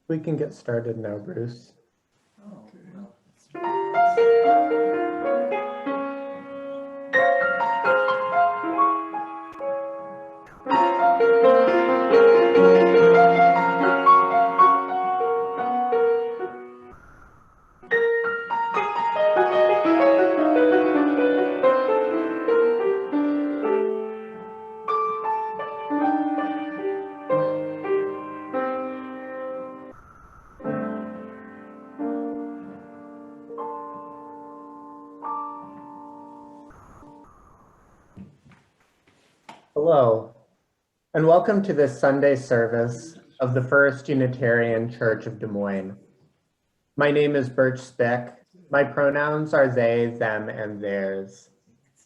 We can get started now, Bruce. Oh, well. Hello, and welcome to this Sunday service of the First Unitarian Church of Des Moines. My name is Birch Spick. My pronouns are they, them, and theirs.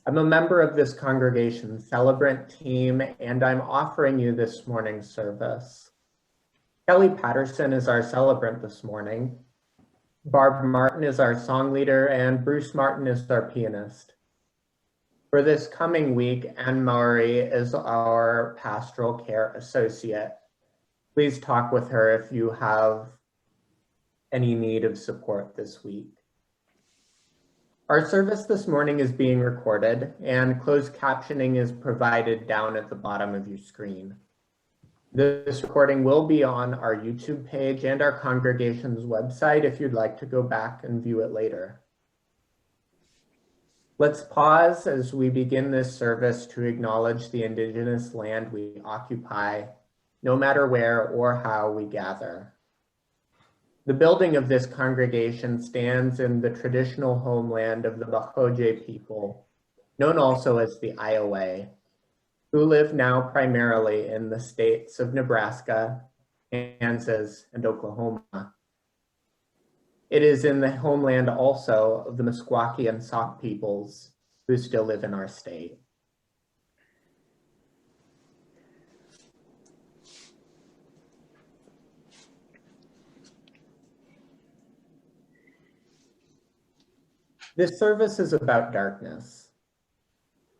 I'm a member of this congregation's celebrant team, and I'm offering you this morning's service. Kelly Patterson is our celebrant this morning. Barb Martin is our song leader, and Bruce Martin is our pianist. For this coming week, Anne Maury is our pastoral care associate. Please talk with her if you have any need of support this week. Our service this morning is being recorded, and closed captioning is provided down at the bottom of your screen. This recording will be on our YouTube page and our congregation's website if you'd like to go back and view it later. Let's pause as we begin this service to acknowledge the Indigenous land we occupy, no matter where or how we gather. The building of this congregation stands in the traditional homeland of the Bahoje people, known also as the Iowa, who live now primarily in the states of Nebraska, Kansas, and Oklahoma. It is in the homeland also of the Meskwaki and Sauk peoples who still live in our state. This service is about darkness.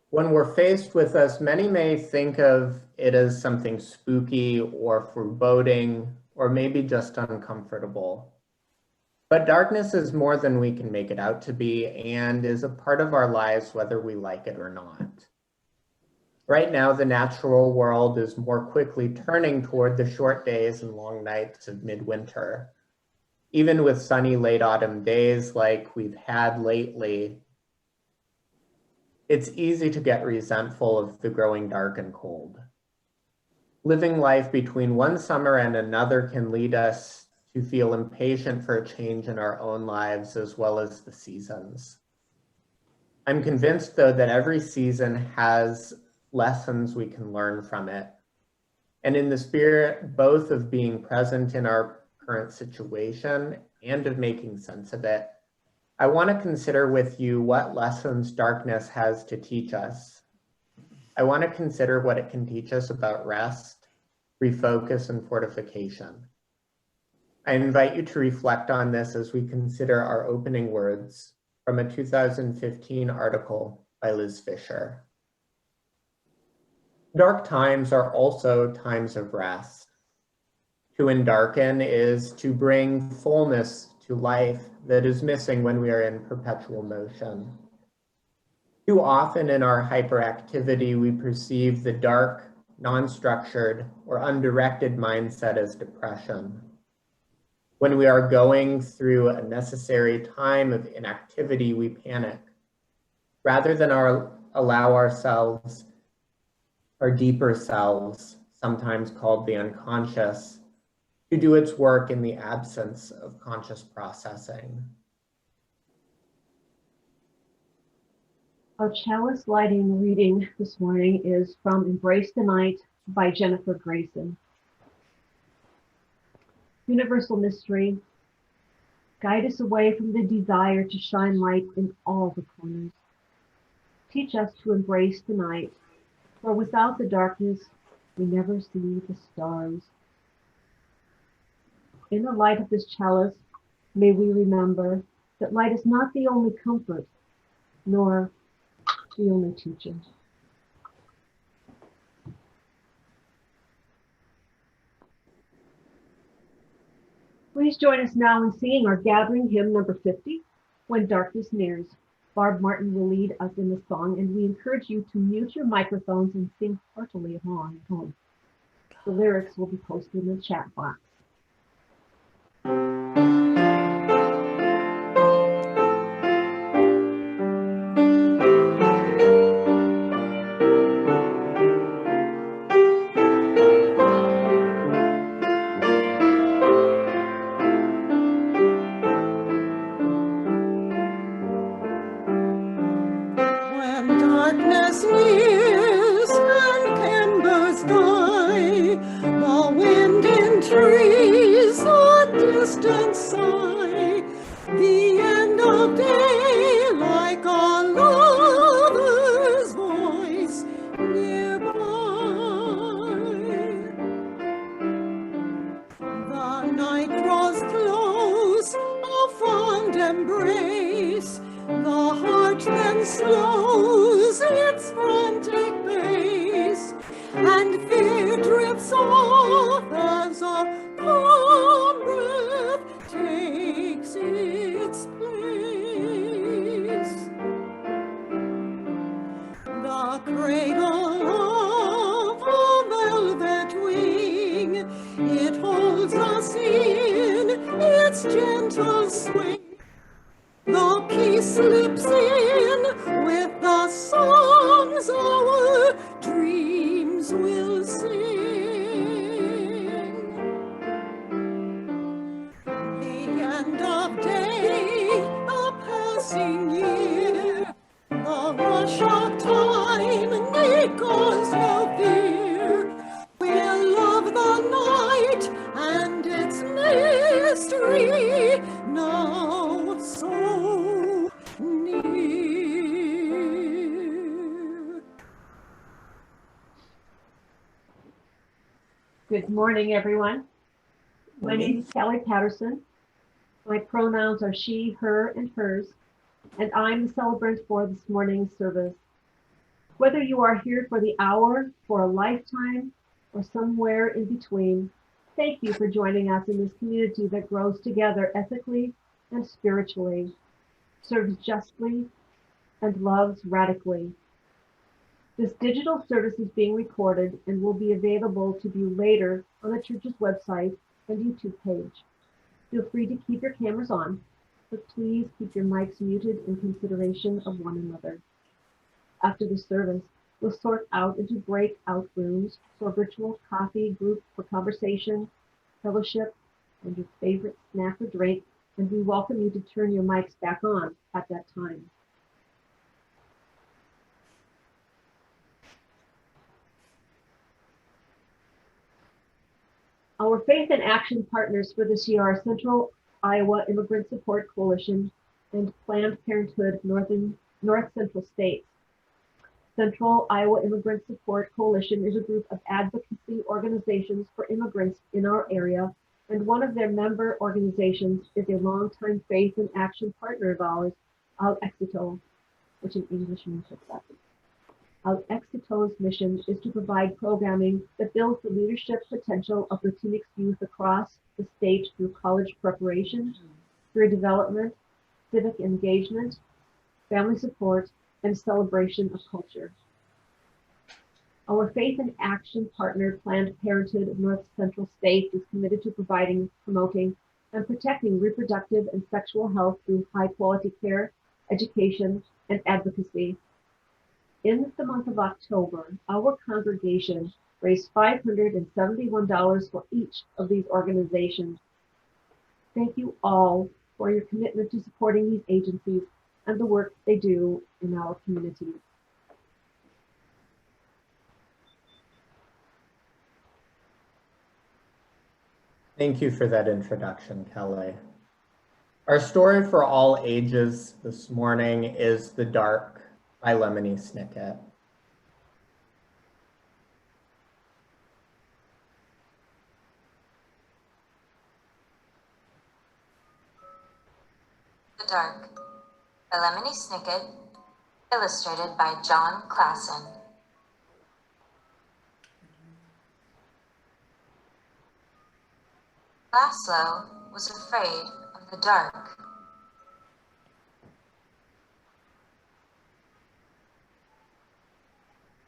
When we're faced with this, many may think of it as something spooky or foreboding, or maybe just uncomfortable. But darkness is more than we can make it out to be and is a part of our lives whether we like it or not. Right now, the natural world is more quickly turning toward the short days and long nights of midwinter. Even with sunny late autumn days like we've had lately, it's easy to get resentful of the growing dark and cold. Living life between one summer and another can lead us to feel impatient for a change in our own lives as well as the seasons. I'm convinced, though, that every season has lessons we can learn from it. And in the spirit both of being present in our current situation and of making sense of it, I want to consider with you what lessons darkness has to teach us. I want to consider what it can teach us about rest, refocus, and fortification. I invite you to reflect on this as we consider our opening words from a 2015 article by Liz Fisher. Dark times are also times of rest. To endarken is to bring fullness to life that is missing when we are in perpetual motion. Too often in our hyperactivity, we perceive the dark, non-structured, or undirected mindset as depression. When we are going through a necessary time of inactivity, we panic. Rather than allow ourselves, our deeper selves, sometimes called the unconscious, to do its work in the absence of conscious processing. Our chalice lighting reading this morning is from Embrace the Night by Jennifer Grayson. Universal mystery, guide us away from the desire to shine light in all the corners. Teach us to embrace the night, for without the darkness, we never see the stars. In the light of this chalice, may we remember that light is not the only comfort, nor the only teacher. Please join us now in singing our gathering hymn number 50, When Darkness Nears. Barb Martin will lead us in the song, and we encourage you to mute your microphones and sing heartily along at home. The lyrics will be posted in the chat box. When darkness nears and embers die, the wind in trees a distant sigh, the end of day like a lover's voice nearby. The night draws close, a fond embrace, the heart then slows its frantic pace, and fear drifts off as a calm breath takes its place. The cradle of a velvet wing, it holds us in its gentle swing. The peace slips in with the songs our dreams will sing. The end of day, a passing year, the rush of time need cause no fear. We'll love the night and its mystery now so near. Good morning, everyone. My name is Kelly Patterson. My pronouns are she, her, and hers, and I'm the celebrant for this morning's service. Whether you are here for the hour, for a lifetime, or somewhere in between, thank you for joining us in this community that grows together ethically and spiritually, serves justly, and loves radically. This digital service is being recorded and will be available to view later on the church's website and YouTube page. Feel free to keep your cameras on, but please keep your mics muted in consideration of one another. After the service, we'll sort out into breakout rooms for virtual coffee group for conversation, fellowship, and your favorite snack or drink, and we welcome you to turn your mics back on at that time. Our faith and action partners for this year are Central Iowa Immigrant Support Coalition and Planned Parenthood North Central States. Central Iowa Immigrant Support Coalition is a group of advocacy organizations for immigrants in our area, and one of their member organizations is a longtime faith and action partner of ours, Al Exito, which in English means success. Al Exito's mission is to provide programming that builds the leadership potential of Latinx youth across the state through college preparation, career development, civic engagement, family support, and celebration of culture. Our faith and action partner, Planned Parenthood of North Central States, is committed to providing, promoting, and protecting reproductive and sexual health through high-quality care, education, and advocacy. In the month of October, our congregation raised $571 for each of these organizations. Thank you all for your commitment to supporting these agencies and the work they do in our community. Thank you for that introduction, Kelly. Our story for all ages this morning is The Dark by Lemony Snicket. The Dark by Lemony Snicket, illustrated by John Klassen. Laszlo was afraid of the dark.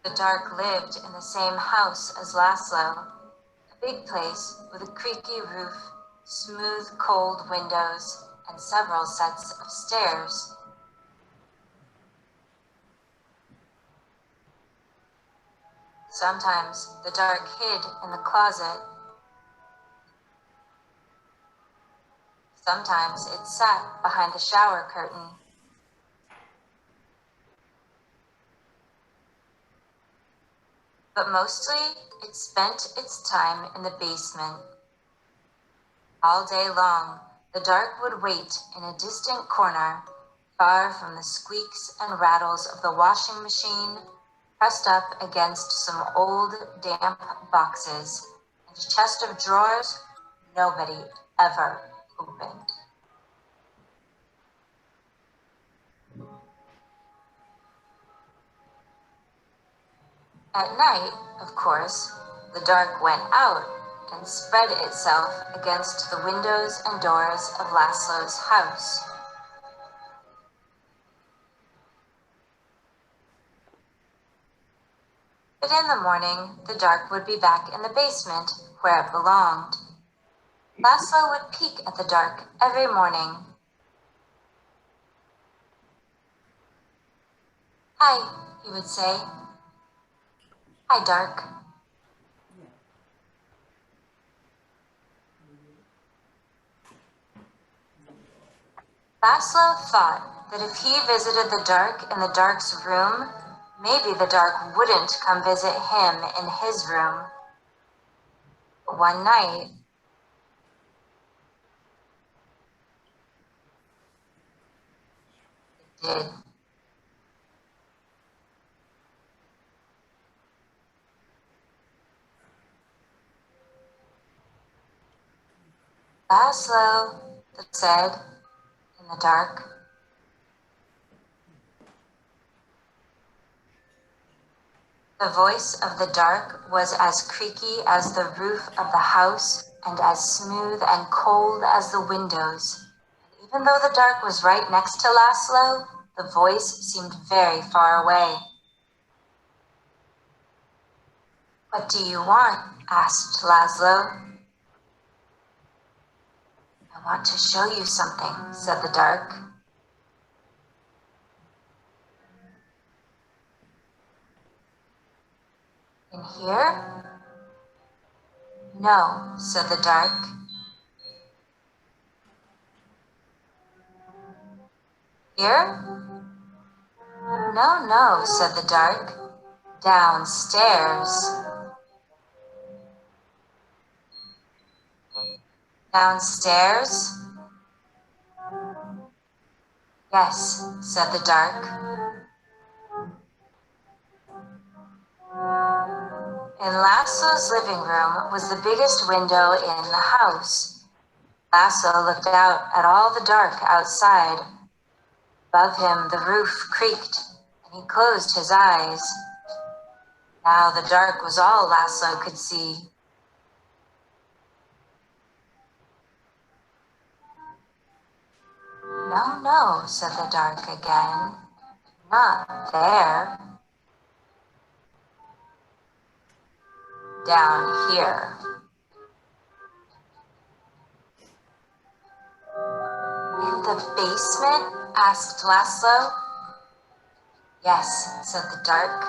The dark lived in the same house as Laszlo, a big place with a creaky roof, smooth, cold windows, and several sets of stairs. Sometimes the dark hid in the closet. Sometimes it sat behind the shower curtain. But mostly it spent its time in the basement. All day long, the dark would wait in a distant corner, far from the squeaks and rattles of the washing machine, pressed up against some old, damp boxes and a chest of drawers nobody ever opened. At night, of course, the dark went out and spread itself against the windows and doors of Laszlo's house. But in the morning, the dark would be back in the basement where it belonged. Laszlo would peek at the dark every morning. "Hi," he would say. "Hi, dark." Laszlo thought that if he visited the dark in the dark's room, maybe the dark wouldn't come visit him in his room. But one night, it did. "Laszlo," it said in the dark. The voice of the dark was as creaky as the roof of the house and as smooth and cold as the windows. And even though the dark was right next to Laszlo, the voice seemed very far away. "What do you want?" asked Laszlo. "I want to show you something," said the dark. "In here?" "No," said the dark. "Here?" "No, no," said the dark. "Downstairs." "Downstairs?" "Yes," said the dark. In Laszlo's living room was the biggest window in the house. Laszlo looked out at all the dark outside. Above him, the roof creaked, and he closed his eyes. Now the dark was all Laszlo could see. "No, no," said the dark again. "Not there. Down here." "In the basement?" asked Laszlo. "Yes," said the dark.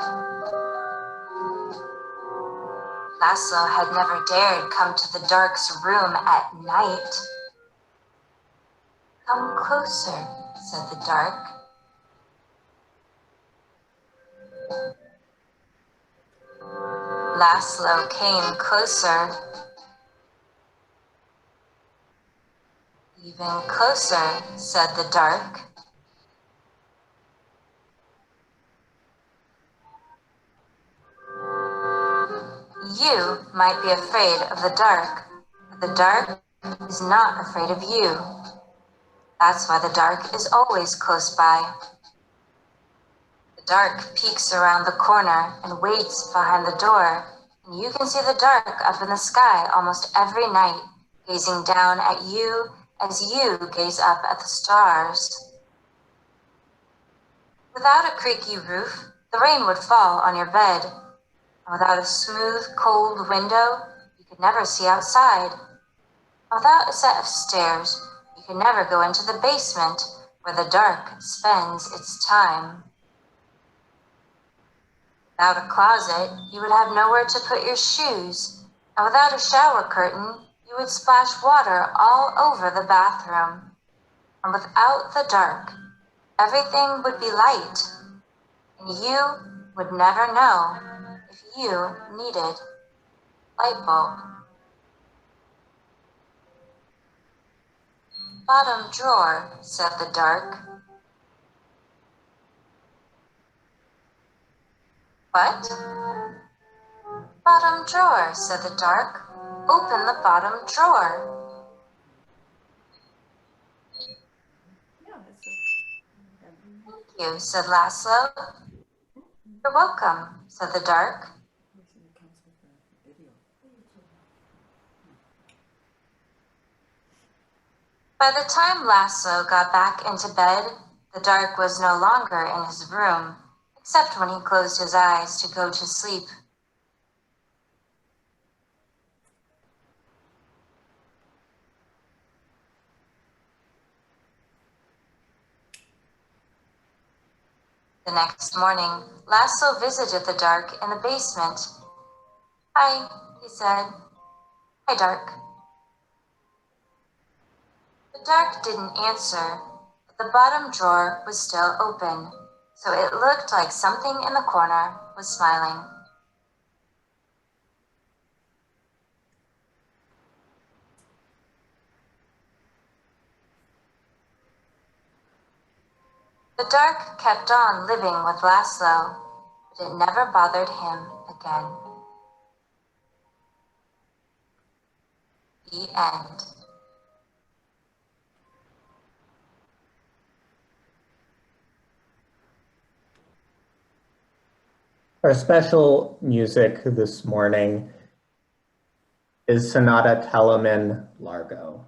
Laszlo had never dared come to the dark's room at night. "Come closer," said the dark. Laszlo came closer. "Even closer," said the dark. "You might be afraid of the dark, but the dark is not afraid of you. That's why the dark is always close by." The dark peeks around the corner and waits behind the door, and you can see the dark up in the sky almost every night gazing down at you as you gaze up at the stars. Without a creaky roof, the rain would fall on your bed. And without a smooth, cold window, you could never see outside. And without a set of stairs, you could never go into the basement where the dark spends its time. Without a closet, you would have nowhere to put your shoes. And without a shower curtain, you would splash water all over the bathroom. And without the dark, everything would be light. And you would never know if you needed light bulb. Bottom drawer, said the dark. What? Bottom drawer, said the dark. Open the bottom drawer. Thank you, said Laszlo. You're welcome, said the dark. By the time Laszlo got back into bed, the dark was no longer in his room, except when he closed his eyes to go to sleep. The next morning, Laszlo visited the dark in the basement. Hi, he said. Hi, dark. The dark didn't answer, but the bottom drawer was still open, so it looked like something in the corner was smiling. The dark kept on living with Laszlo, but it never bothered him again. The end. Our special music this morning is Sonata Telemann Largo.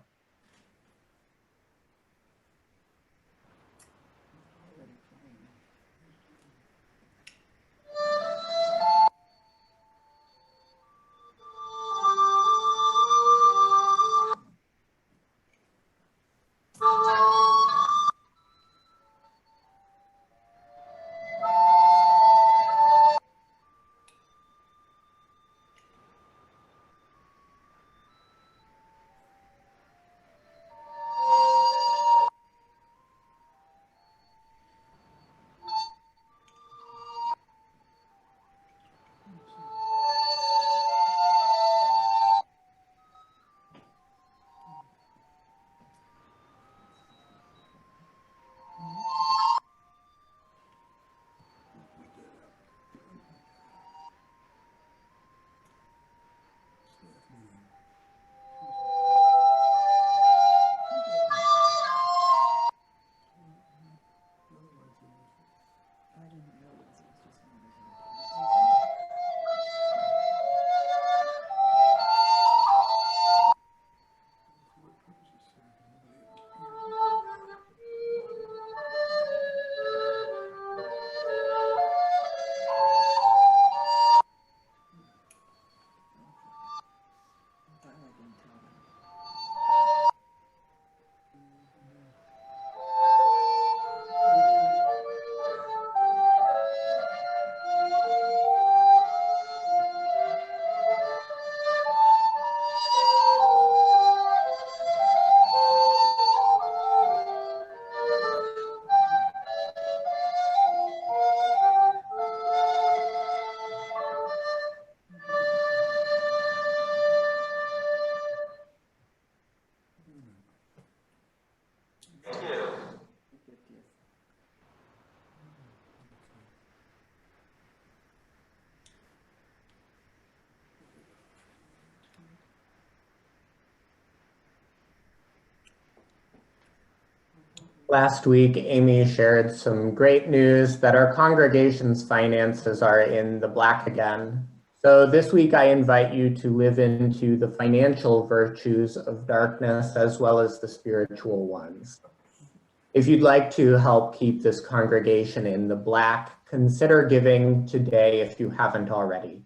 Last week, Amy shared some great news that our congregation's finances are in the black again. So this week I invite you to live into the financial virtues of darkness as well as the spiritual ones. If you'd like to help keep this congregation in the black, consider giving today if you haven't already.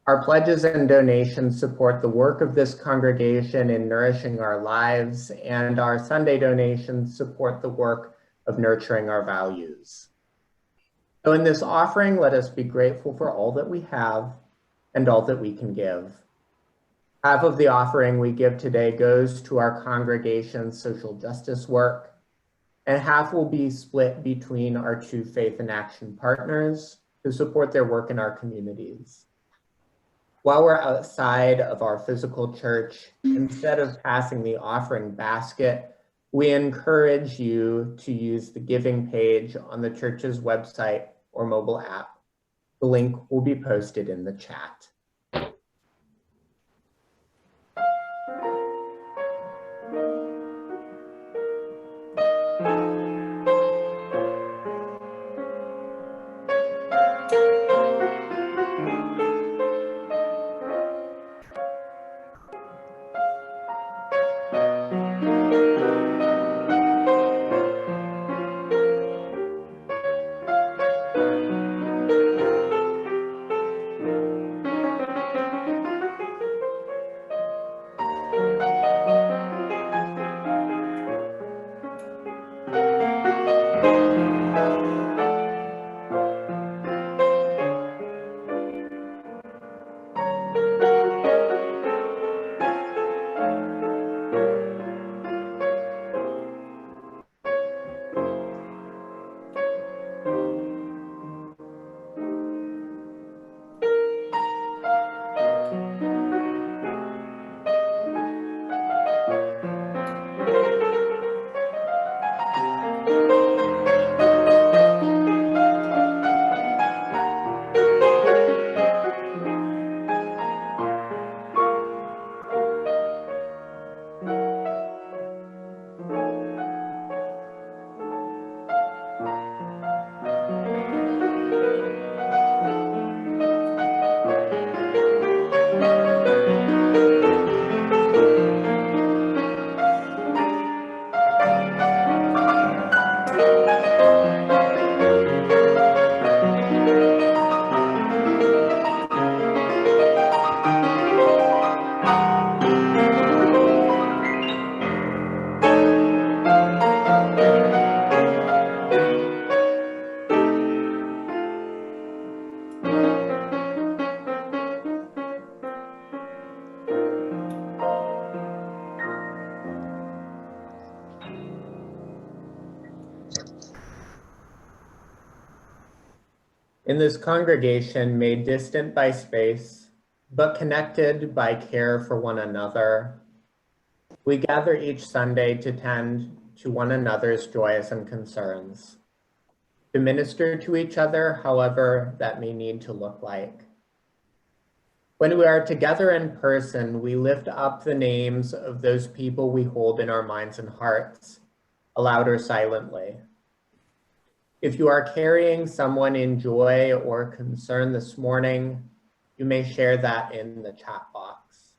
Our pledges and donations support the work of this congregation in nourishing our lives, and our Sunday donations support the work of nurturing our values. So in this offering, let us be grateful for all that we have and all that we can give. Half of the offering we give today goes to our congregation's social justice work, and half will be split between our two Faith in Action partners to support their work in our communities. While we're outside of our physical church, instead of passing the offering basket, we encourage you to use the giving page on the church's website or mobile app. The link will be posted in the chat. In this congregation made distant by space, but connected by care for one another, we gather each Sunday to tend to one another's joys and concerns, to minister to each other however that may need to look like. When we are together in person, we lift up the names of those people we hold in our minds and hearts, aloud or silently. If you are carrying someone in joy or concern this morning, you may share that in the chat box.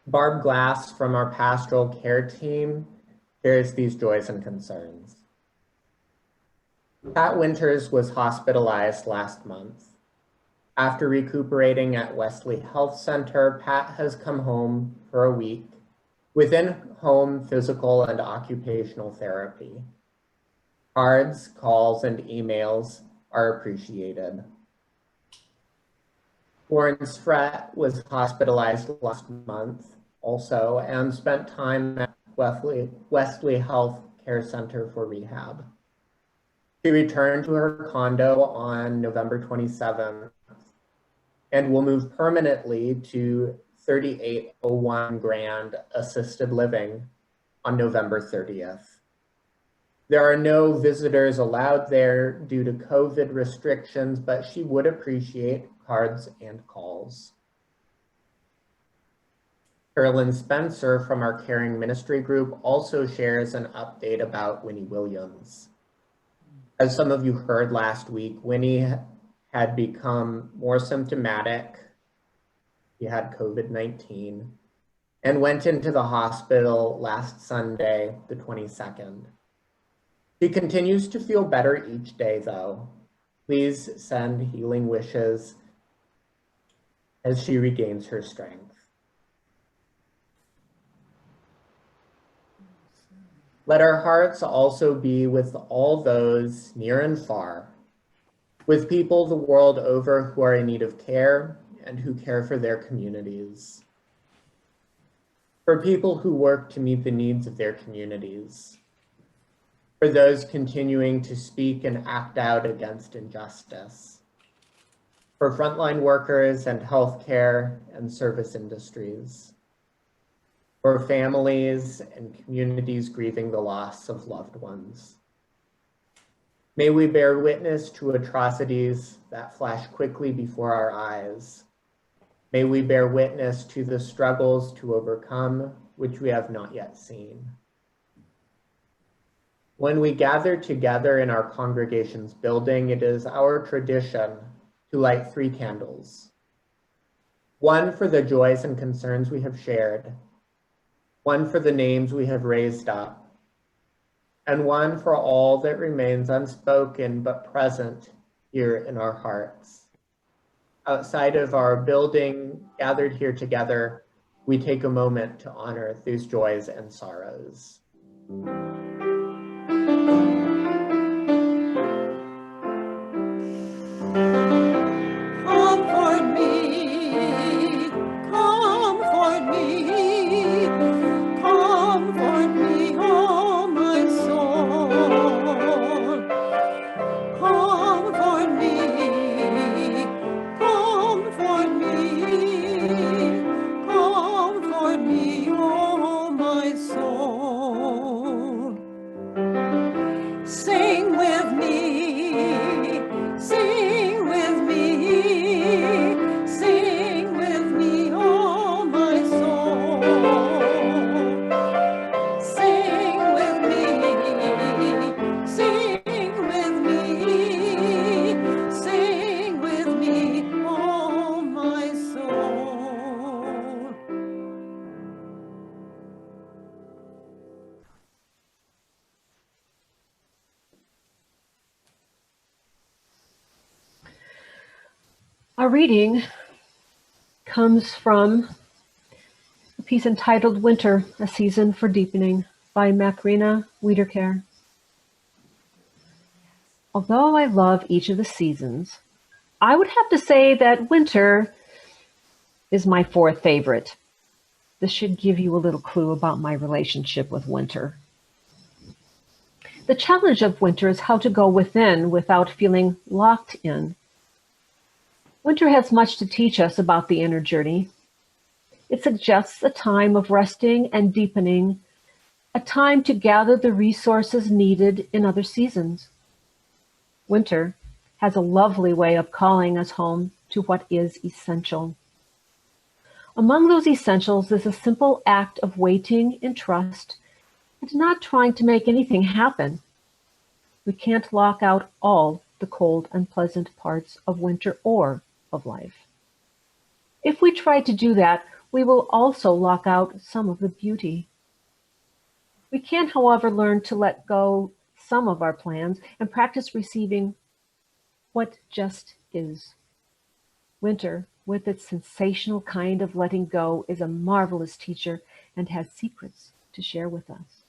Barb Glass from our pastoral care team shares these joys and concerns. Pat Winters was hospitalized last month. After recuperating at Wesley Health Center, Pat has come home for a week with in-home physical and occupational therapy. Cards, calls, and emails are appreciated. Florence Frett was hospitalized last month also and spent time at Wesley Health Care Center for rehab. She returned to her condo on November 27th and will move permanently to 3801 Grand Assisted Living on November 30th. There are no visitors allowed there due to COVID restrictions, but she would appreciate cards and calls. Carolyn Spencer from our Caring Ministry group also shares an update about Winnie Williams. As some of you heard last week, Winnie had become more symptomatic. He had COVID-19 and went into the hospital last Sunday, the 22nd. He continues to feel better each day, though. Please send healing wishes as she regains her strength. Let our hearts also be with all those near and far, with people the world over who are in need of care and who care for their communities. For people who work to meet the needs of their communities. For those continuing to speak and act out against injustice. For frontline workers and healthcare and service industries. For families and communities grieving the loss of loved ones. May we bear witness to atrocities that flash quickly before our eyes. May we bear witness to the struggles to overcome which we have not yet seen. When we gather together in our congregation's building, it is our tradition to light 3 candles. One for the joys and concerns we have shared, one for the names we have raised up, and one for all that remains unspoken but present here in our hearts. Outside of our building, gathered here together, we take a moment to honor these joys and sorrows. Comfort me, comfort me, comfort me, oh my soul. Comfort me, comfort me, comfort me, oh my soul. Sing with me, sing with me, sing with me, oh my soul. Sing with me, sing with me, sing with me, oh my soul. Our reading comes from a piece entitled Winter, A Season for Deepening by Macrina Wiederkehr. Although I love each of the seasons, I would have to say that winter is my 4th favorite. This should give you a little clue about my relationship with winter. The challenge of winter is how to go within without feeling locked in. Winter has much to teach us about the inner journey. It suggests a time of resting and deepening, a time to gather the resources needed in other seasons. Winter has a lovely way of calling us home to what is essential. Among those essentials is a simple act of waiting in trust and not trying to make anything happen. We can't lock out all the cold, unpleasant parts of winter or of life. If we try to do that, we will also lock out some of the beauty. We can, however, learn to let go some of our plans and practice receiving what just is. Winter, with its sensational kind of letting go, is a marvelous teacher and has secrets to share with us.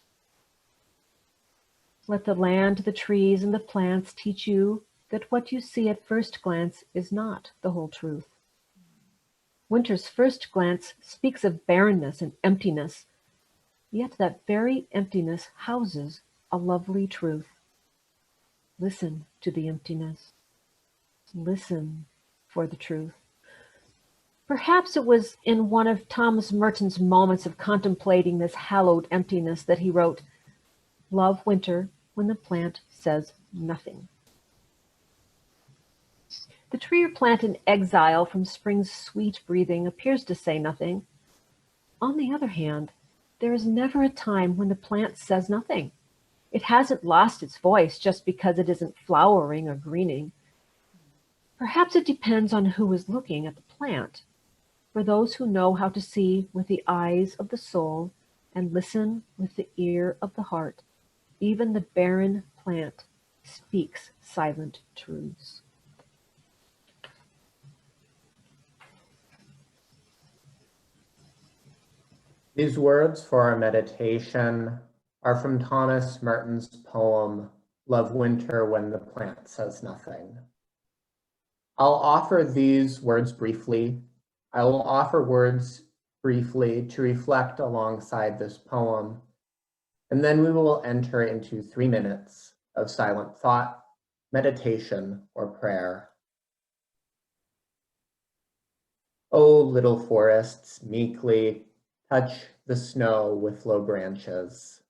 Let the land, the trees, and the plants teach you that what you see at first glance is not the whole truth. Winter's first glance speaks of barrenness and emptiness, yet that very emptiness houses a lovely truth. Listen to the emptiness. Listen for the truth. Perhaps it was in one of Thomas Merton's moments of contemplating this hallowed emptiness that he wrote, "Love winter when the plant says nothing." The tree or plant in exile from spring's sweet breathing appears to say nothing. On the other hand, there is never a time when the plant says nothing. It hasn't lost its voice just because it isn't flowering or greening. Perhaps it depends on who is looking at the plant. For those who know how to see with the eyes of the soul and listen with the ear of the heart, even the barren plant speaks silent truths. These words for our meditation are from Thomas Merton's poem, Love Winter When the Plant Says Nothing. I'll offer these words briefly. I will offer words briefly to reflect alongside this poem, and then we will enter into 3 minutes of silent thought, meditation, or prayer. O little forests, meekly touch the snow with low branches.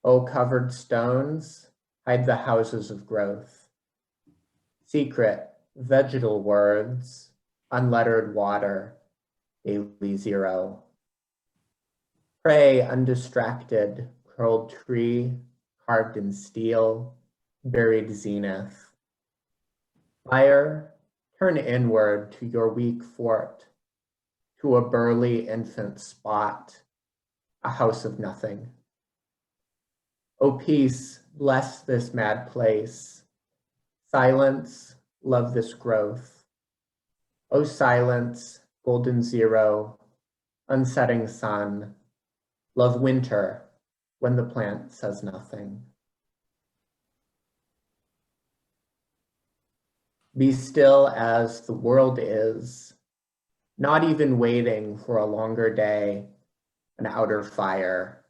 O covered stones, hide the houses of growth. Secret, vegetal words, unlettered water, daily zero. Pray, undistracted, curled tree, carved in steel, buried zenith. Fire, turn inward to your weak fort, to a burly infant spot, a house of nothing. O peace, bless this mad place. Silence, love this growth. O silence, golden zero, unsetting sun, love winter when the plant says nothing. Be still as the world is, not even waiting for a longer day, an outer fire.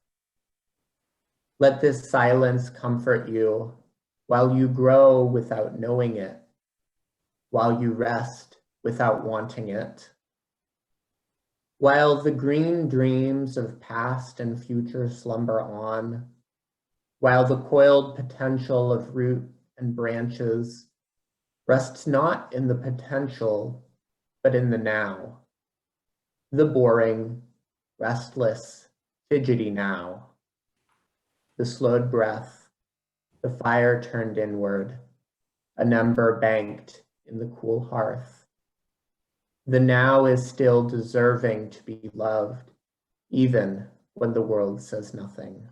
Let this silence comfort you while you grow without knowing it, while you rest without wanting it. While the green dreams of past and future slumber on, while the coiled potential of root and branches rests not in the potential, but in the now, the boring, restless, fidgety now, the slowed breath, the fire turned inward, an ember banked in the cool hearth. The now is still deserving to be loved, even when the world says nothing.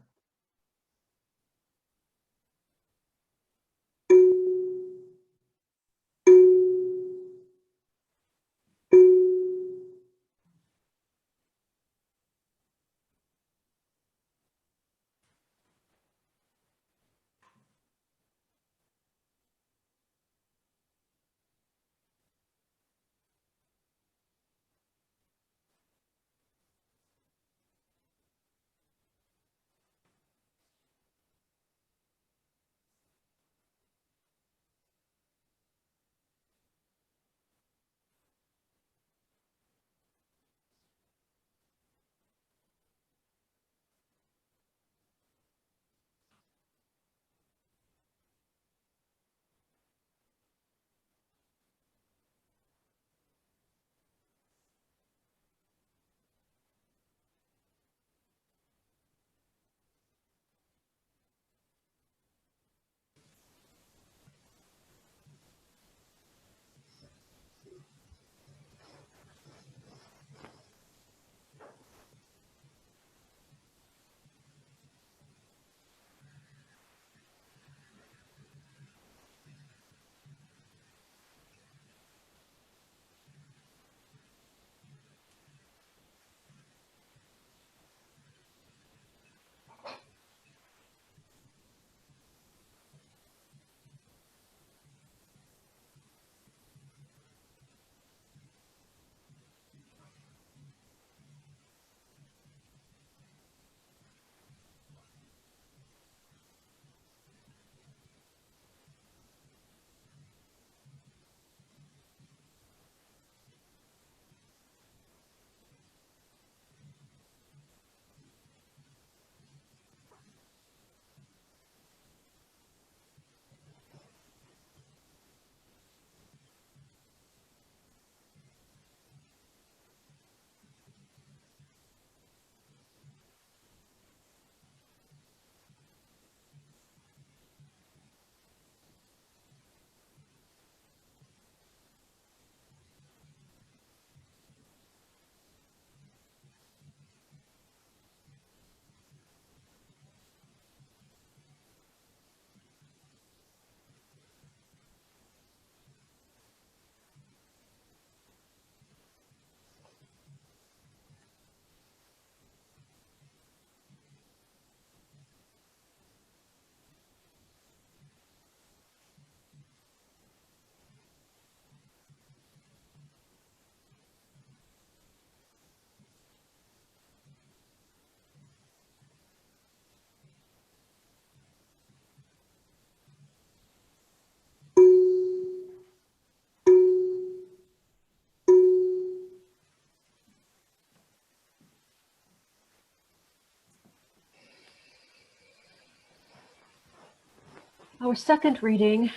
Our second reading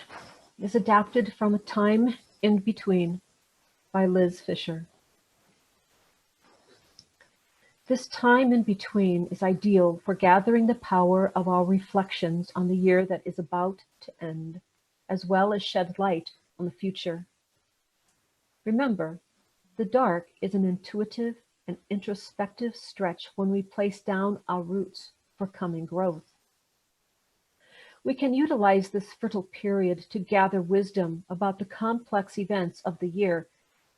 is adapted from A Time in Between by Liz Fisher. This time in between is ideal for gathering the power of our reflections on the year that is about to end, as well as shed light on the future. Remember, the dark is an intuitive and introspective stretch when we place down our roots for coming growth. We can utilize this fertile period to gather wisdom about the complex events of the year,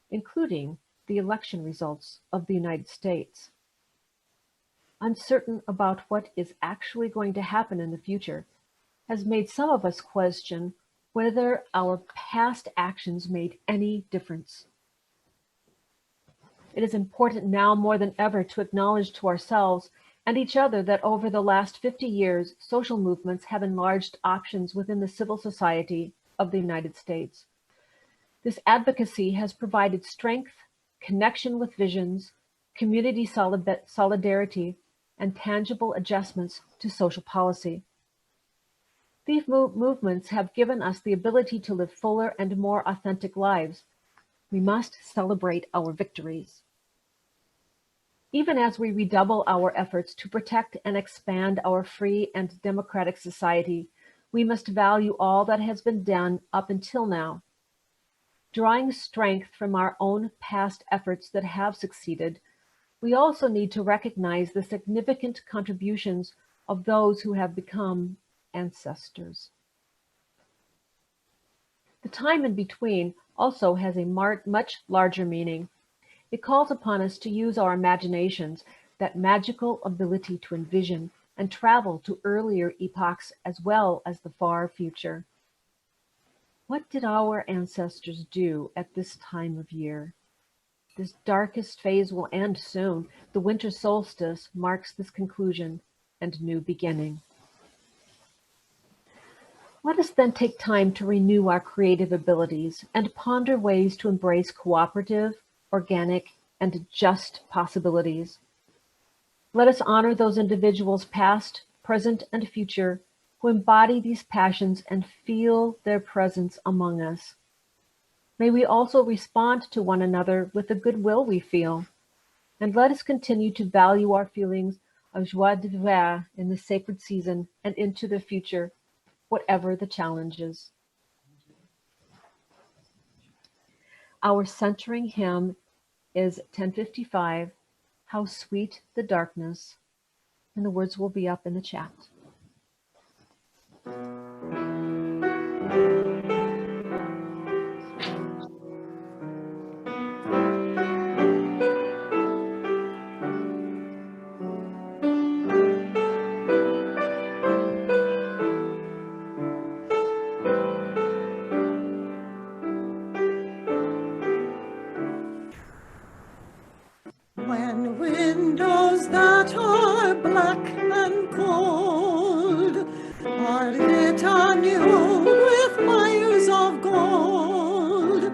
including the election results of the United States. Uncertain about what is actually going to happen in the future has made some of us question whether our past actions made any difference. It is important now more than ever to acknowledge to ourselves and each other that over the last 50 years, social movements have enlarged options within the civil society of the United States. This advocacy has provided strength, connection with visions, community solidarity, and tangible adjustments to social policy. These movements have given us the ability to live fuller and more authentic lives. We must celebrate our victories. Even as we redouble our efforts to protect and expand our free and democratic society, we must value all that has been done up until now. Drawing strength from our own past efforts that have succeeded, we also need to recognize the significant contributions of those who have become ancestors. The time in between also has a much larger meaning. It calls upon us to use our imaginations, that magical ability to envision and travel to earlier epochs as well as the far future. What did our ancestors do at this time of year? This darkest phase will end soon. The winter solstice marks this conclusion and new beginning. Let us then take time to renew our creative abilities and ponder ways to embrace cooperative, organic, and just possibilities. Let us honor those individuals past, present, and future who embody these passions and feel their presence among us. May we also respond to one another with the goodwill we feel, and let us continue to value our feelings of joie de vivre in the sacred season and into the future, whatever the challenges. Our centering hymn is 1055, How Sweet the Darkness, and the words will be up in the chat. When windows that are black and cold are lit anew with fires of gold,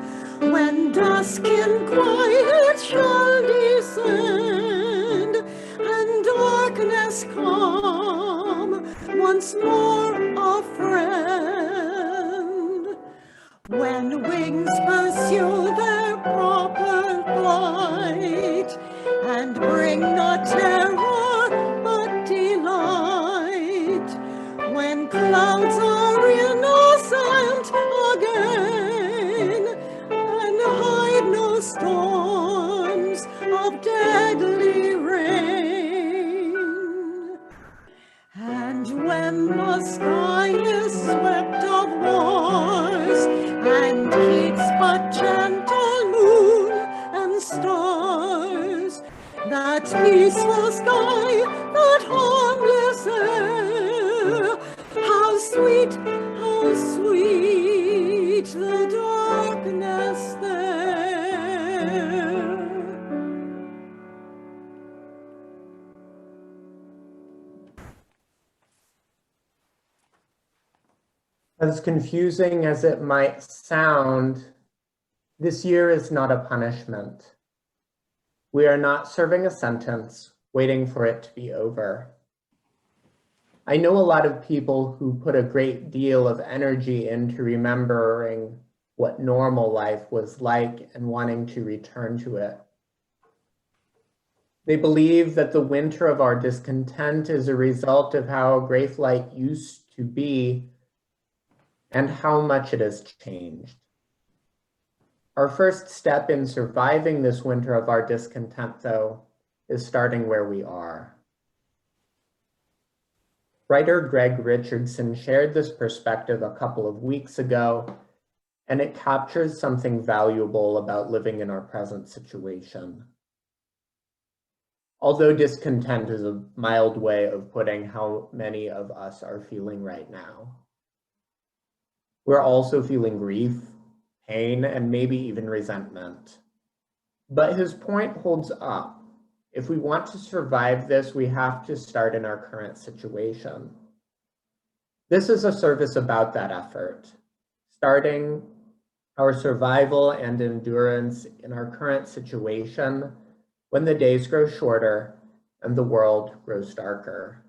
when dusk in quiet shall descend and darkness come, once more a friend. When wings pursue their proper flight and bring not terror but delight, when clouds are innocent again and hide no storms of deadly rain, and when the sky is swept of wars and heats but gentle moon and stars, that peaceful sky, that harmless air, how sweet the darkness there. As confusing as it might sound, this year is not a punishment. We are not serving a sentence, waiting for it to be over. I know a lot of people who put a great deal of energy into remembering what normal life was like and wanting to return to it. They believe that the winter of our discontent is a result of how great life used to be and how much it has changed. Our first step in surviving this winter of our discontent, though, is starting where we are. Writer Greg Richardson shared this perspective a couple of weeks ago, and it captures something valuable about living in our present situation. Although discontent is a mild way of putting how many of us are feeling right now. We're also feeling grief, pain, and maybe even resentment. But his point holds up. If we want to survive this, we have to start in our current situation. This is a service about that effort, starting our survival and endurance in our current situation when the days grow shorter and the world grows darker.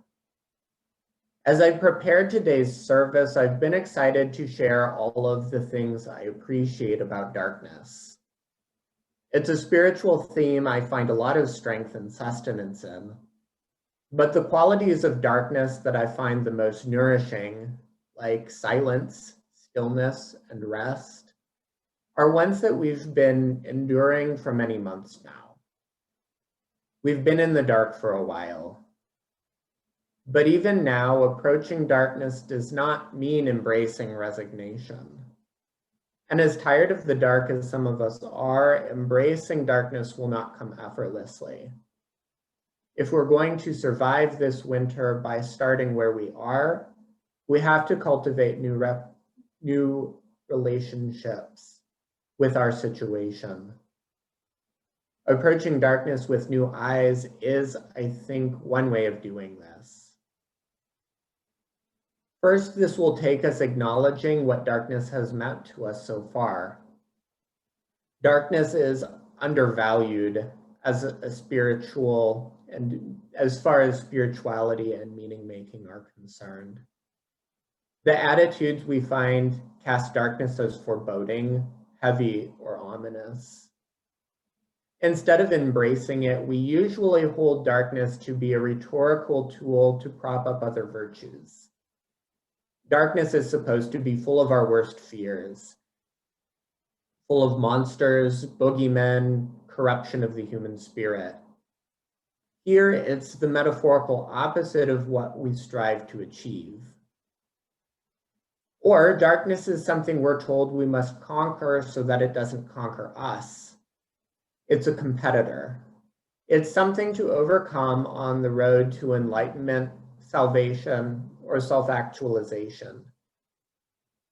As I prepared today's service, I've been excited to share all of the things I appreciate about darkness. It's a spiritual theme I find a lot of strength and sustenance in, but the qualities of darkness that I find the most nourishing, like silence, stillness, and rest, are ones that we've been enduring for many months now. We've been in the dark for a while. But even now, approaching darkness does not mean embracing resignation. And as tired of the dark as some of us are, embracing darkness will not come effortlessly. If we're going to survive this winter by starting where we are, we have to cultivate new relationships with our situation. Approaching darkness with new eyes is, I think, one way of doing this. First, this will take us acknowledging what darkness has meant to us so far. Darkness is undervalued as a spiritual, and as far as spirituality and meaning making are concerned. The attitudes we find cast darkness as foreboding, heavy, or ominous. Instead of embracing it, we usually hold darkness to be a rhetorical tool to prop up other virtues. Darkness is supposed to be full of our worst fears, full of monsters, boogeymen, corruption of the human spirit. Here, it's the metaphorical opposite of what we strive to achieve. Or darkness is something we're told we must conquer so that it doesn't conquer us. It's a competitor. It's something to overcome on the road to enlightenment, salvation, or self-actualization.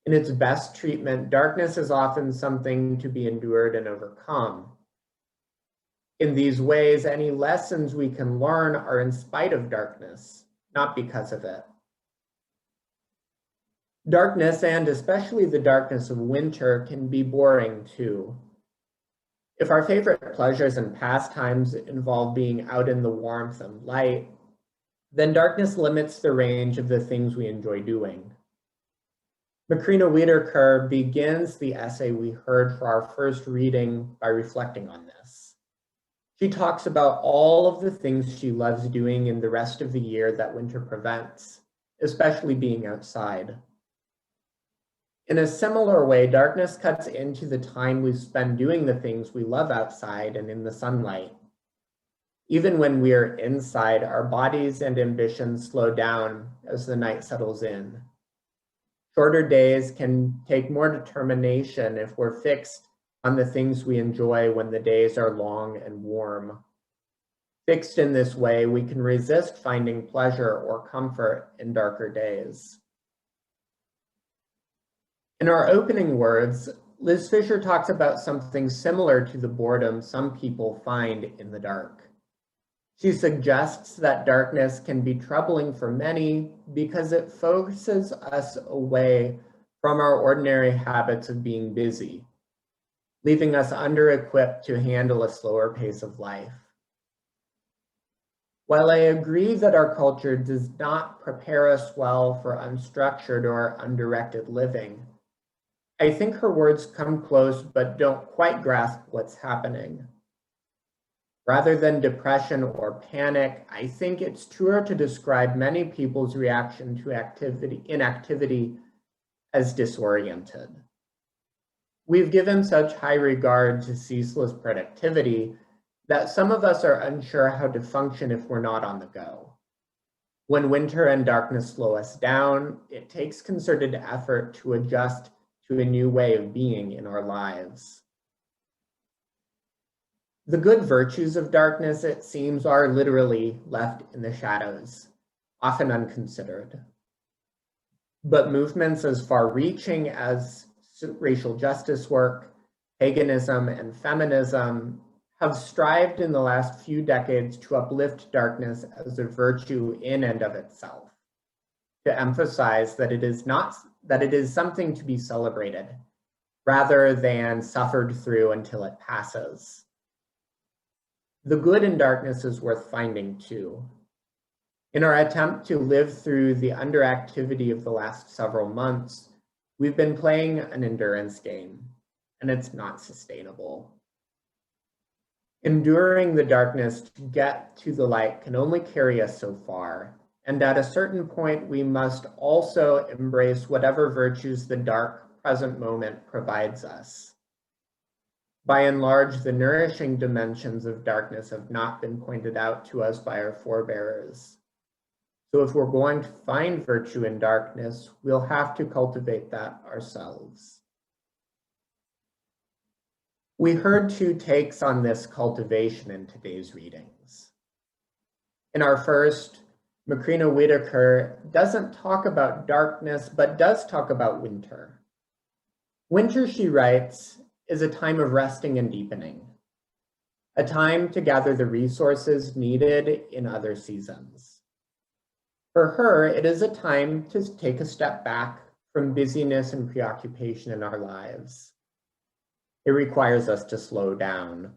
In its best treatment, darkness is often something to be endured and overcome. In these ways, any lessons we can learn are in spite of darkness, not because of it. Darkness, and especially the darkness of winter, can be boring too. If our favorite pleasures and pastimes involve being out in the warmth and light, then darkness limits the range of the things we enjoy doing. Macrina Wiederkehr begins the essay we heard for our first reading by reflecting on this. She talks about all of the things she loves doing in the rest of the year that winter prevents, especially being outside. In a similar way, darkness cuts into the time we spend doing the things we love outside and in the sunlight. Even when we're inside, our bodies and ambitions slow down as the night settles in. Shorter days can take more determination if we're fixed on the things we enjoy when the days are long and warm. Fixed in this way, we can resist finding pleasure or comfort in darker days. In our opening words, Liz Fisher talks about something similar to the boredom some people find in the dark. She suggests that darkness can be troubling for many because it focuses us away from our ordinary habits of being busy, leaving us under-equipped to handle a slower pace of life. While I agree that our culture does not prepare us well for unstructured or undirected living, I think her words come close but don't quite grasp what's happening. Rather than depression or panic, I think it's truer to describe many people's reaction to inactivity as disoriented. We've given such high regard to ceaseless productivity that some of us are unsure how to function if we're not on the go. When winter and darkness slow us down, it takes concerted effort to adjust to a new way of being in our lives. The good virtues of darkness, it seems, are literally left in the shadows, often unconsidered. But movements as far-reaching as racial justice work, paganism, and feminism have strived in the last few decades to uplift darkness as a virtue in and of itself, to emphasize that it is something to be celebrated, rather than suffered through until it passes. The good in darkness is worth finding too. In our attempt to live through the underactivity of the last several months, we've been playing an endurance game, and it's not sustainable. Enduring the darkness to get to the light can only carry us so far, and at a certain point, we must also embrace whatever virtues the dark present moment provides us. By and large, the nourishing dimensions of darkness have not been pointed out to us by our forebears. So if we're going to find virtue in darkness, we'll have to cultivate that ourselves. We heard two takes on this cultivation in today's readings. In our first, Macrina Whitaker doesn't talk about darkness, but does talk about winter. Winter, she writes, is a time of resting and deepening, a time to gather the resources needed in other seasons. For her, it is a time to take a step back from busyness and preoccupation in our lives. It requires us to slow down.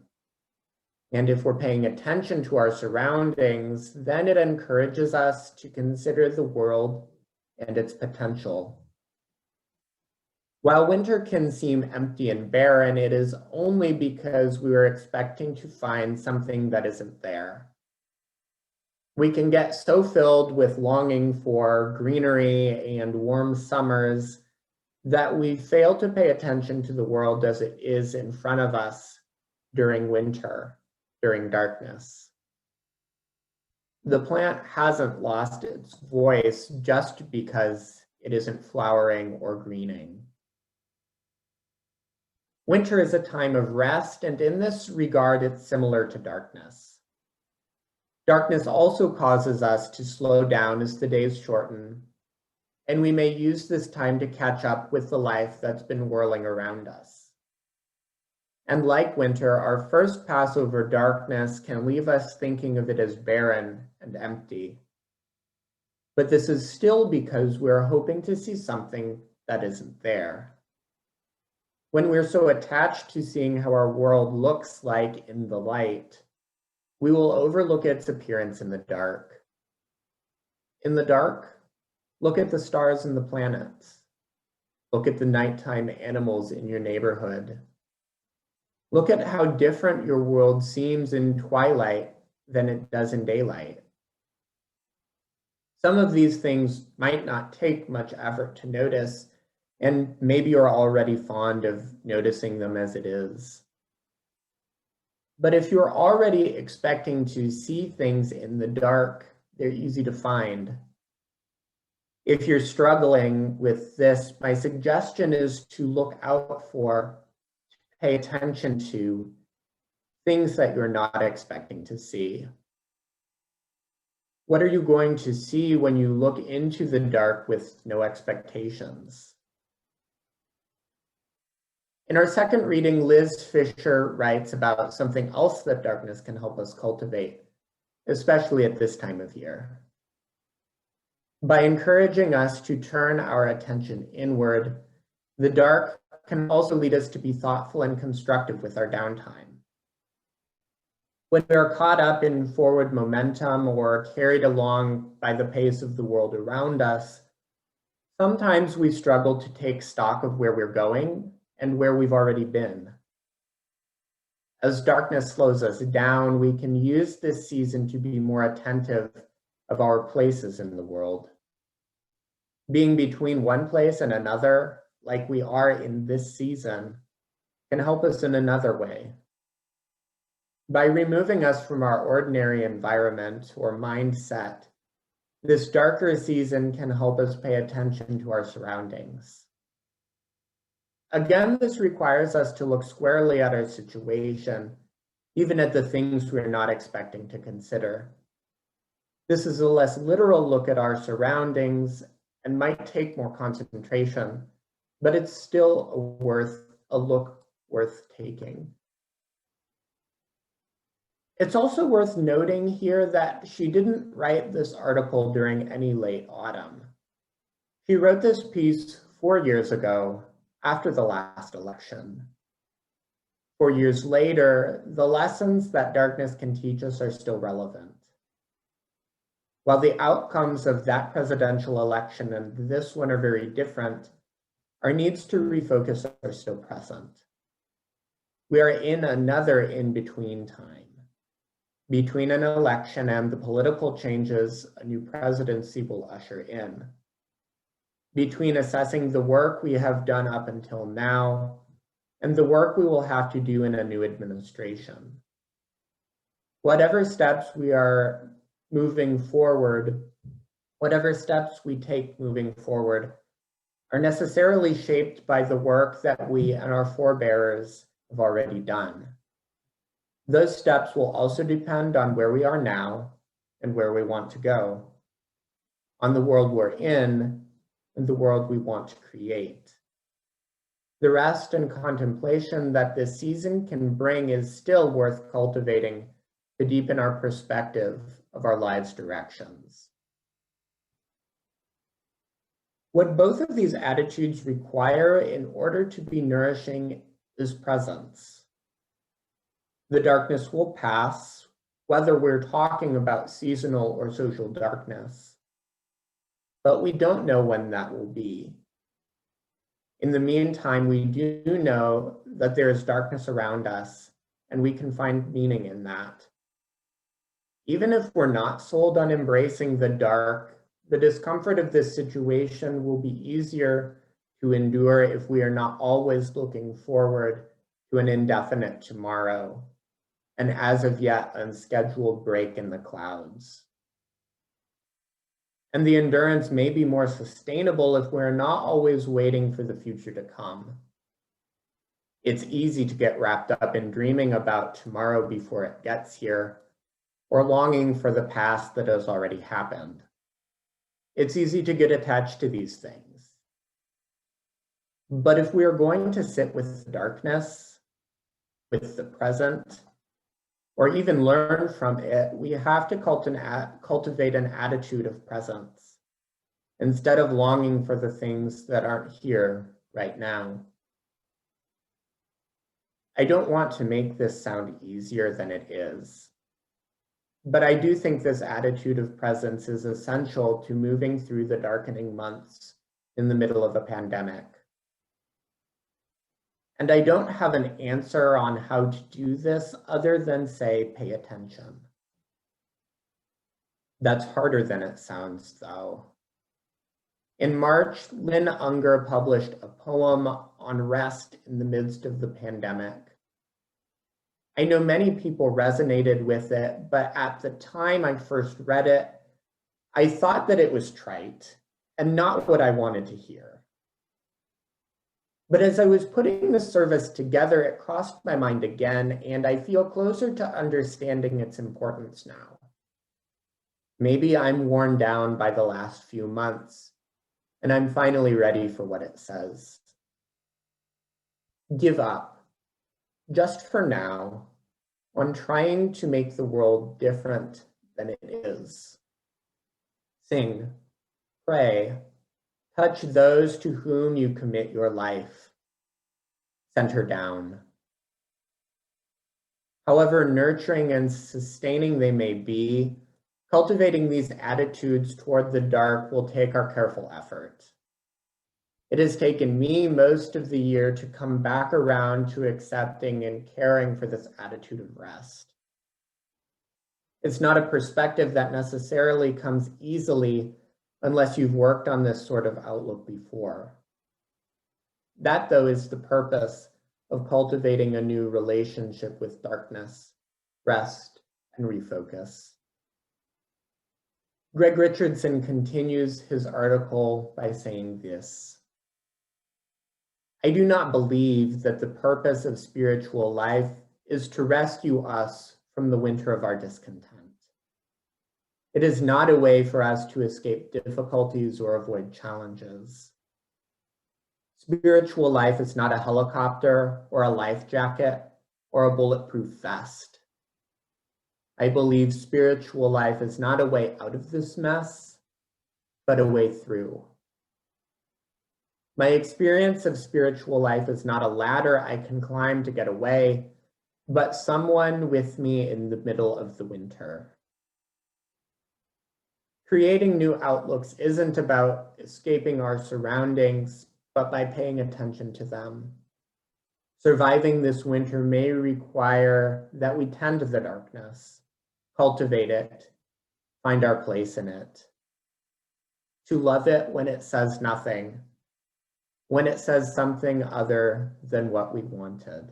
And if we're paying attention to our surroundings, then it encourages us to consider the world and its potential. While winter can seem empty and barren, it is only because we are expecting to find something that isn't there. We can get so filled with longing for greenery and warm summers that we fail to pay attention to the world as it is in front of us during winter, during darkness. The plant hasn't lost its voice just because it isn't flowering or greening. Winter is a time of rest, and in this regard, it's similar to darkness. Darkness also causes us to slow down as the days shorten, and we may use this time to catch up with the life that's been whirling around us. And like winter, our first pass over darkness can leave us thinking of it as barren and empty. But this is still because we're hoping to see something that isn't there. When we're so attached to seeing how our world looks like in the light, we will overlook its appearance in the dark. In the dark, look at the stars and the planets. Look at the nighttime animals in your neighborhood. Look at how different your world seems in twilight than it does in daylight. Some of these things might not take much effort to notice, and maybe you're already fond of noticing them as it is. But if you're already expecting to see things in the dark, they're easy to find. If you're struggling with this, my suggestion is to look out for, pay attention to things that you're not expecting to see. What are you going to see when you look into the dark with no expectations? In our second reading, Liz Fisher writes about something else that darkness can help us cultivate, especially at this time of year. By encouraging us to turn our attention inward, the dark can also lead us to be thoughtful and constructive with our downtime. When we are caught up in forward momentum or carried along by the pace of the world around us, sometimes we struggle to take stock of where we're going and where we've already been. As darkness slows us down, we can use this season to be more attentive of our places in the world. Being between one place and another, like we are in this season, can help us in another way. By removing us from our ordinary environment or mindset, this darker season can help us pay attention to our surroundings. Again, this requires us to look squarely at our situation, even at the things we're not expecting to consider. This is a less literal look at our surroundings and might take more concentration, but it's still a look worth taking. It's also worth noting here that she didn't write this article during any late autumn. She wrote this piece 4 years ago, after the last election. 4 years later, the lessons that darkness can teach us are still relevant. While the outcomes of that presidential election and this one are very different, our needs to refocus are still present. We are in another in-between time, between an election and the political changes a new presidency will usher in, between assessing the work we have done up until now and the work we will have to do in a new administration. Whatever steps we are moving forward, whatever steps we take moving forward are necessarily shaped by the work that we and our forebears have already done. Those steps will also depend on where we are now and where we want to go, on the world we're in and the world we want to create. The rest and contemplation that this season can bring is still worth cultivating to deepen our perspective of our lives' directions. What both of these attitudes require in order to be nourishing is presence. The darkness will pass, whether we're talking about seasonal or social darkness, but we don't know when that will be. In the meantime, we do know that there is darkness around us, and we can find meaning in that. Even if we're not sold on embracing the dark, the discomfort of this situation will be easier to endure if we are not always looking forward to an indefinite tomorrow, an as of yet unscheduled break in the clouds. And the endurance may be more sustainable if we're not always waiting for the future to come. It's easy to get wrapped up in dreaming about tomorrow before it gets here, or longing for the past that has already happened. It's easy to get attached to these things. But if we are going to sit with darkness, with the present, or even learn from it, we have to cultivate an attitude of presence instead of longing for the things that aren't here right now. I don't want to make this sound easier than it is, but I do think this attitude of presence is essential to moving through the darkening months in the middle of a pandemic. And I don't have an answer on how to do this other than say, pay attention. That's harder than it sounds, though. In March, Lynn Unger published a poem on rest in the midst of the pandemic. I know many people resonated with it, but at the time I first read it, I thought that it was trite and not what I wanted to hear. But as I was putting the service together, it crossed my mind again, and I feel closer to understanding its importance now. Maybe I'm worn down by the last few months, and I'm finally ready for what it says. Give up, just for now, on trying to make the world different than it is. Sing, pray, touch those to whom you commit your life. Center down. However nurturing and sustaining they may be, cultivating these attitudes toward the dark will take our careful effort. It has taken me most of the year to come back around to accepting and caring for this attitude of rest. It's not a perspective that necessarily comes easily unless you've worked on this sort of outlook before. That, though, is the purpose of cultivating a new relationship with darkness, rest, and refocus. Greg Richardson continues his article by saying this: I do not believe that the purpose of spiritual life is to rescue us from the winter of our discontent. It is not a way for us to escape difficulties or avoid challenges. Spiritual life is not a helicopter or a life jacket or a bulletproof vest. I believe spiritual life is not a way out of this mess, but a way through. My experience of spiritual life is not a ladder I can climb to get away, but someone with me in the middle of the winter. Creating new outlooks isn't about escaping our surroundings, but by paying attention to them. Surviving this winter may require that we tend to the darkness, cultivate it, find our place in it. To love it when it says nothing, when it says something other than what we wanted.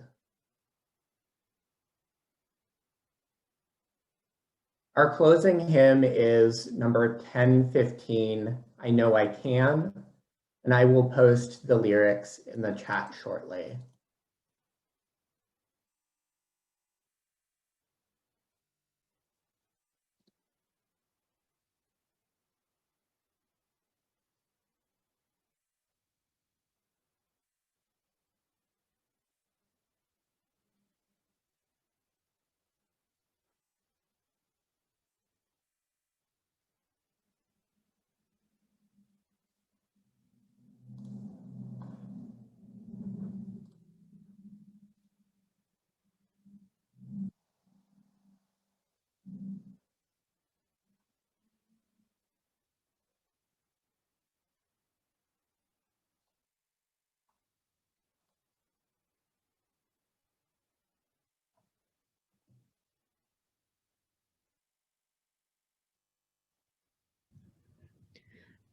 Our closing hymn is number 1015, I Know I Can, and I will post the lyrics in the chat shortly.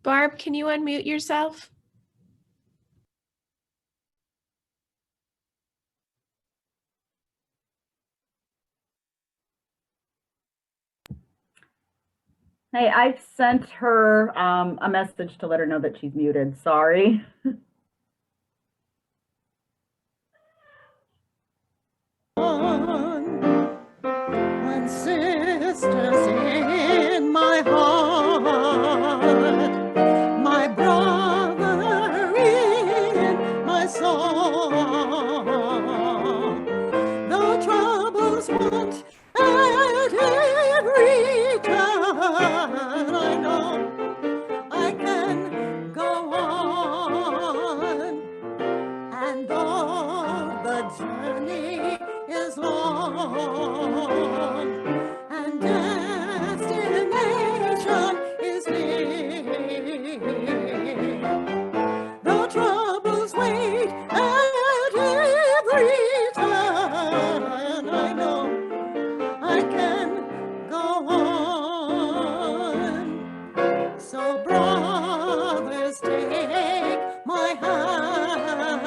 Barb, can you unmute yourself? Hey, I've sent her a message to let her know that she's muted. Sorry. When sisters in my heart, my brother in my song, though troubles want at every turn, I know I can go on, and though the journey is long and destination is near, though troubles wait at every turn, I know I can go on. So brothers, take my hand,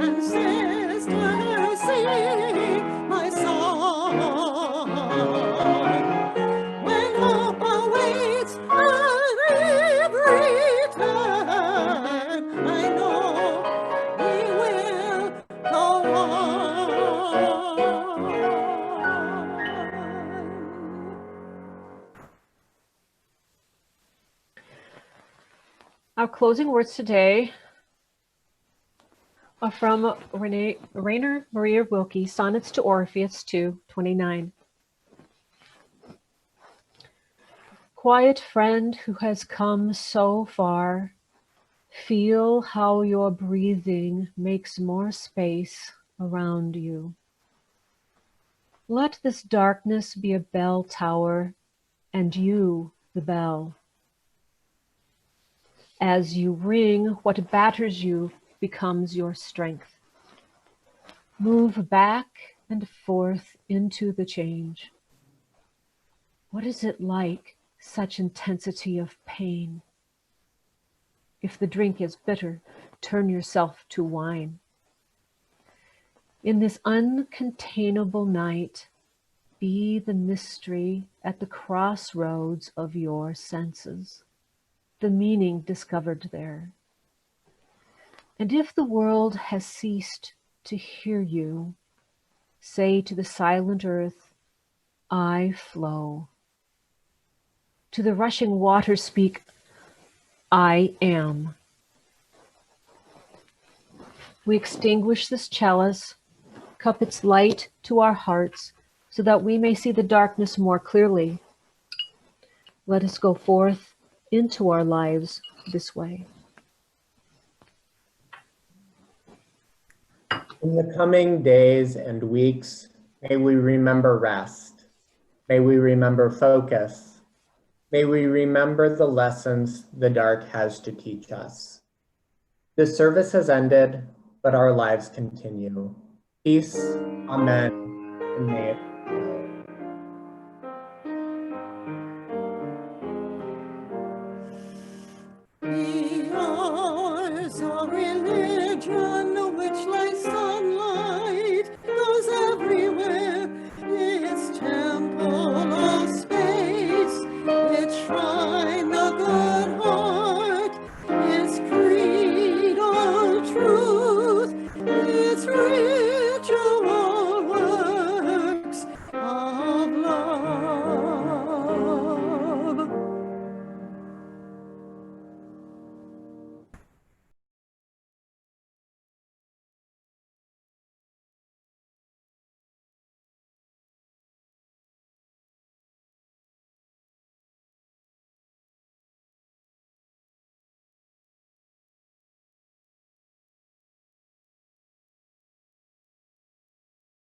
and sisters, sing my song. When hope awaits at every turn, I know we will go on. Our closing words today are from Rainer Maria Wilkie, Sonnets to Orpheus 2:29. Quiet friend who has come so far, feel how your breathing makes more space around you. Let this darkness be a bell tower, and you the bell. As you ring, what batters you becomes your strength. Move back and forth into the change. What is it like, such intensity of pain? If the drink is bitter, turn yourself to wine. In this uncontainable night, be the mystery at the crossroads of your senses, the meaning discovered there. And if the world has ceased to hear you, say to the silent earth, I flow. To the rushing water speak, I am. We extinguish this chalice, cup its light to our hearts, so that we may see the darkness more clearly. Let us go forth into our lives this way. In the coming days and weeks, may we remember rest. May we remember focus. May we remember the lessons the dark has to teach us. This service has ended, but our lives continue. Peace, amen, and may it